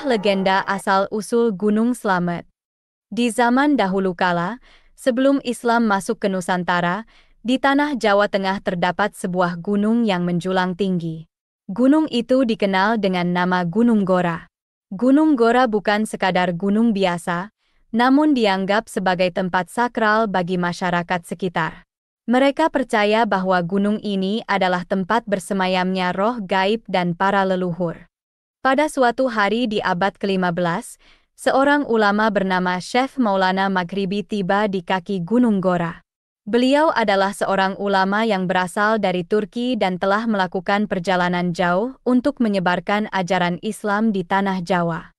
legenda asal-usul Gunung Slamet. Di zaman dahulu kala, sebelum Islam masuk ke Nusantara, di tanah Jawa Tengah terdapat sebuah gunung yang menjulang tinggi. Gunung itu dikenal dengan nama Gunung Gora. Gunung Gora bukan sekadar gunung biasa, namun dianggap sebagai tempat sakral bagi masyarakat sekitar. Mereka percaya bahwa gunung ini adalah tempat bersemayamnya roh gaib dan para leluhur. Pada suatu hari di abad ke-15, seorang ulama bernama Syekh Maulana Maghribi tiba di kaki Gunung Gora. Beliau adalah seorang ulama yang berasal dari Turki dan telah melakukan perjalanan jauh untuk menyebarkan ajaran Islam di tanah Jawa.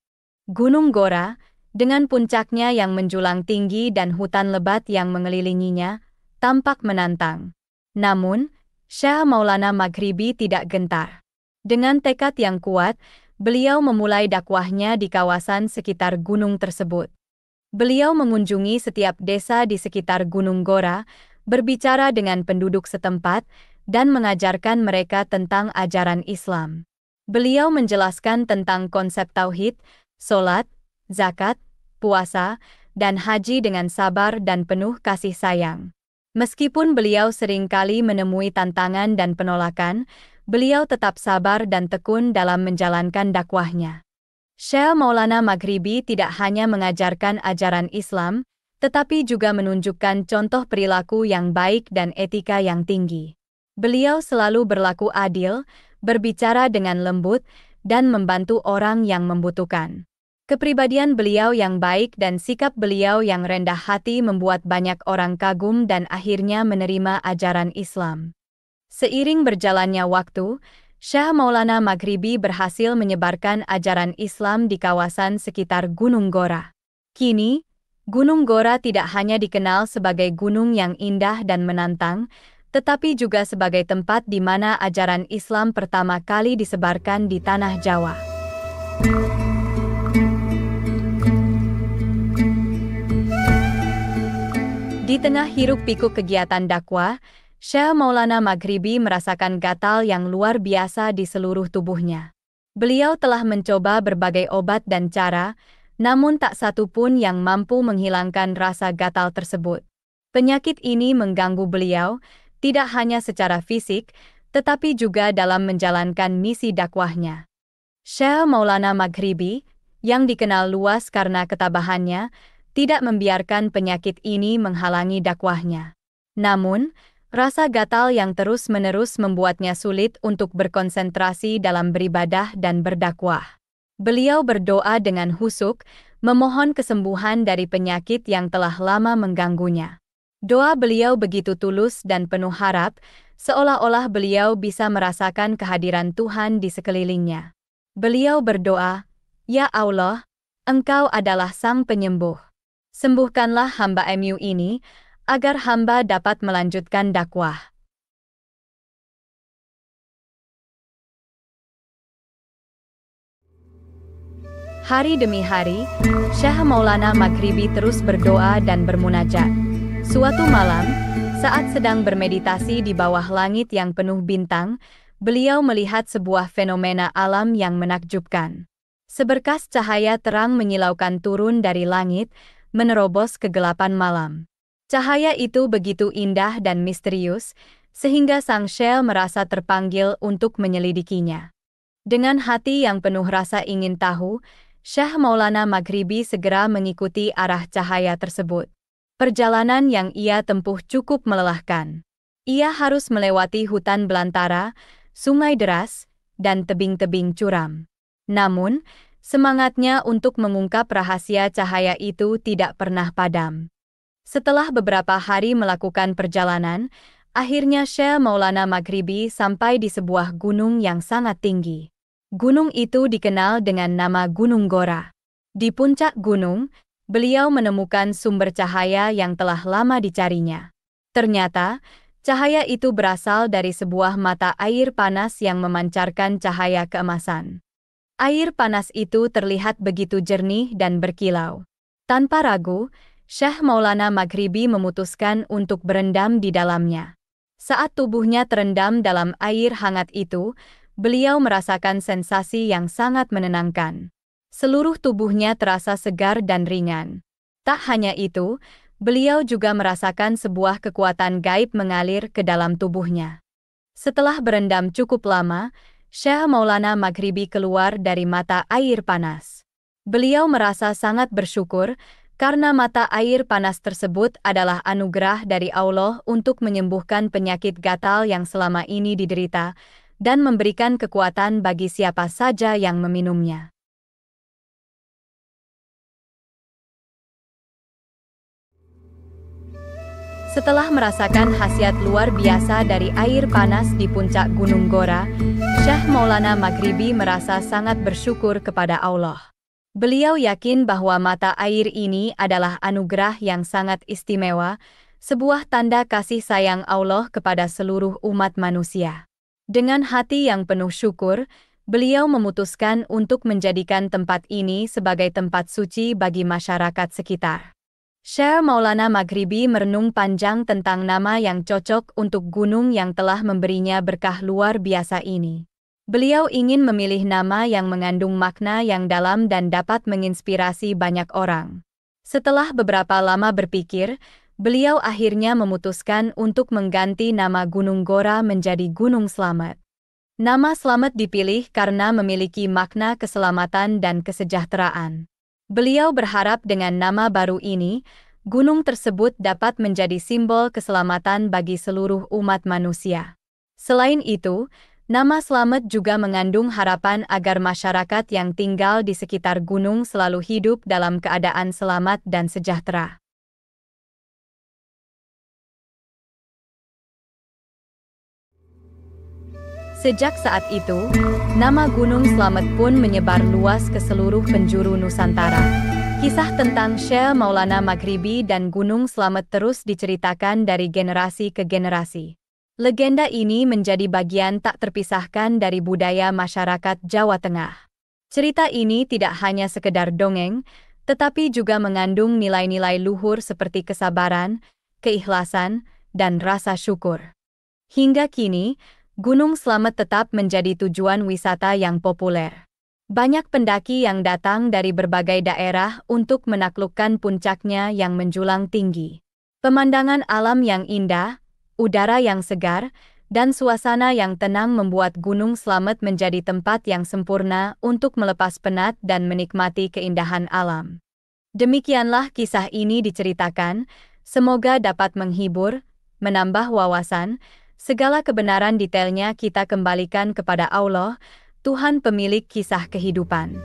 Gunung Gora, dengan puncaknya yang menjulang tinggi dan hutan lebat yang mengelilinginya, tampak menantang. Namun, Syekh Maulana Maghribi tidak gentar. Dengan tekad yang kuat, beliau memulai dakwahnya di kawasan sekitar gunung tersebut. Beliau mengunjungi setiap desa di sekitar Gunung Gora, berbicara dengan penduduk setempat, dan mengajarkan mereka tentang ajaran Islam. Beliau menjelaskan tentang konsep tauhid, sholat, zakat, puasa, dan haji dengan sabar dan penuh kasih sayang. Meskipun beliau sering kali menemui tantangan dan penolakan, beliau tetap sabar dan tekun dalam menjalankan dakwahnya. Syekh Maulana Maghribi tidak hanya mengajarkan ajaran Islam, tetapi juga menunjukkan contoh perilaku yang baik dan etika yang tinggi. Beliau selalu berlaku adil, berbicara dengan lembut, dan membantu orang yang membutuhkan. Kepribadian beliau yang baik dan sikap beliau yang rendah hati membuat banyak orang kagum dan akhirnya menerima ajaran Islam. Seiring berjalannya waktu, Syekh Maulana Maghribi berhasil menyebarkan ajaran Islam di kawasan sekitar Gunung Gora. Kini, Gunung Gora tidak hanya dikenal sebagai gunung yang indah dan menantang, tetapi juga sebagai tempat di mana ajaran Islam pertama kali disebarkan di tanah Jawa. Di tengah hiruk-pikuk kegiatan dakwah, Syekh Maulana Maghribi merasakan gatal yang luar biasa di seluruh tubuhnya. Beliau telah mencoba berbagai obat dan cara, namun tak satu pun yang mampu menghilangkan rasa gatal tersebut. Penyakit ini mengganggu beliau, tidak hanya secara fisik, tetapi juga dalam menjalankan misi dakwahnya. Syekh Maulana Maghribi, yang dikenal luas karena ketabahannya, tidak membiarkan penyakit ini menghalangi dakwahnya. Namun, rasa gatal yang terus-menerus membuatnya sulit untuk berkonsentrasi dalam beribadah dan berdakwah. Beliau berdoa dengan khusyuk, memohon kesembuhan dari penyakit yang telah lama mengganggunya. Doa beliau begitu tulus dan penuh harap, seolah-olah beliau bisa merasakan kehadiran Tuhan di sekelilingnya. Beliau berdoa, "Ya Allah, Engkau adalah Sang Penyembuh. Sembuhkanlah hamba-Mu ini, agar hamba dapat melanjutkan dakwah." Hari demi hari, Syekh Maulana Maghribi terus berdoa dan bermunajat. Suatu malam, saat sedang bermeditasi di bawah langit yang penuh bintang, beliau melihat sebuah fenomena alam yang menakjubkan. Seberkas cahaya terang menyilaukan turun dari langit, menerobos kegelapan malam. Cahaya itu begitu indah dan misterius, sehingga sang Syekh merasa terpanggil untuk menyelidikinya. Dengan hati yang penuh rasa ingin tahu, Syekh Maulana Maghribi segera mengikuti arah cahaya tersebut. Perjalanan yang ia tempuh cukup melelahkan. Ia harus melewati hutan belantara, sungai deras, dan tebing-tebing curam. Namun, semangatnya untuk mengungkap rahasia cahaya itu tidak pernah padam. Setelah beberapa hari melakukan perjalanan, akhirnya Syekh Maulana Maghribi sampai di sebuah gunung yang sangat tinggi. Gunung itu dikenal dengan nama Gunung Gora. Di puncak gunung, beliau menemukan sumber cahaya yang telah lama dicarinya. Ternyata, cahaya itu berasal dari sebuah mata air panas yang memancarkan cahaya keemasan. Air panas itu terlihat begitu jernih dan berkilau. Tanpa ragu, Syekh Maulana Maghribi memutuskan untuk berendam di dalamnya. Saat tubuhnya terendam dalam air hangat itu, beliau merasakan sensasi yang sangat menenangkan. Seluruh tubuhnya terasa segar dan ringan. Tak hanya itu, beliau juga merasakan sebuah kekuatan gaib mengalir ke dalam tubuhnya. Setelah berendam cukup lama, Syekh Maulana Maghribi keluar dari mata air panas. Beliau merasa sangat bersyukur karena mata air panas tersebut adalah anugerah dari Allah untuk menyembuhkan penyakit gatal yang selama ini diderita dan memberikan kekuatan bagi siapa saja yang meminumnya. Setelah merasakan khasiat luar biasa dari air panas di puncak Gunung Gora, Syekh Maulana Maghribi merasa sangat bersyukur kepada Allah. Beliau yakin bahwa mata air ini adalah anugerah yang sangat istimewa, sebuah tanda kasih sayang Allah kepada seluruh umat manusia. Dengan hati yang penuh syukur, beliau memutuskan untuk menjadikan tempat ini sebagai tempat suci bagi masyarakat sekitar. Syekh Maulana Maghribi merenung panjang tentang nama yang cocok untuk gunung yang telah memberinya berkah luar biasa ini. Beliau ingin memilih nama yang mengandung makna yang dalam dan dapat menginspirasi banyak orang. Setelah beberapa lama berpikir, beliau akhirnya memutuskan untuk mengganti nama Gunung Gora menjadi Gunung Slamet. Nama Slamet dipilih karena memiliki makna keselamatan dan kesejahteraan. Beliau berharap dengan nama baru ini, gunung tersebut dapat menjadi simbol keselamatan bagi seluruh umat manusia. Selain itu, nama Slamet juga mengandung harapan agar masyarakat yang tinggal di sekitar gunung selalu hidup dalam keadaan selamat dan sejahtera. Sejak saat itu, nama Gunung Slamet pun menyebar luas ke seluruh penjuru Nusantara. Kisah tentang Syekh Maulana Maghribi dan Gunung Slamet terus diceritakan dari generasi ke generasi. Legenda ini menjadi bagian tak terpisahkan dari budaya masyarakat Jawa Tengah. Cerita ini tidak hanya sekedar dongeng, tetapi juga mengandung nilai-nilai luhur seperti kesabaran, keikhlasan, dan rasa syukur. Hingga kini, Gunung Slamet tetap menjadi tujuan wisata yang populer. Banyak pendaki yang datang dari berbagai daerah untuk menaklukkan puncaknya yang menjulang tinggi. Pemandangan alam yang indah, udara yang segar, dan suasana yang tenang membuat Gunung Slamet menjadi tempat yang sempurna untuk melepas penat dan menikmati keindahan alam. Demikianlah kisah ini diceritakan, semoga dapat menghibur, menambah wawasan. Segala kebenaran detailnya kita kembalikan kepada Allah, Tuhan pemilik kisah kehidupan.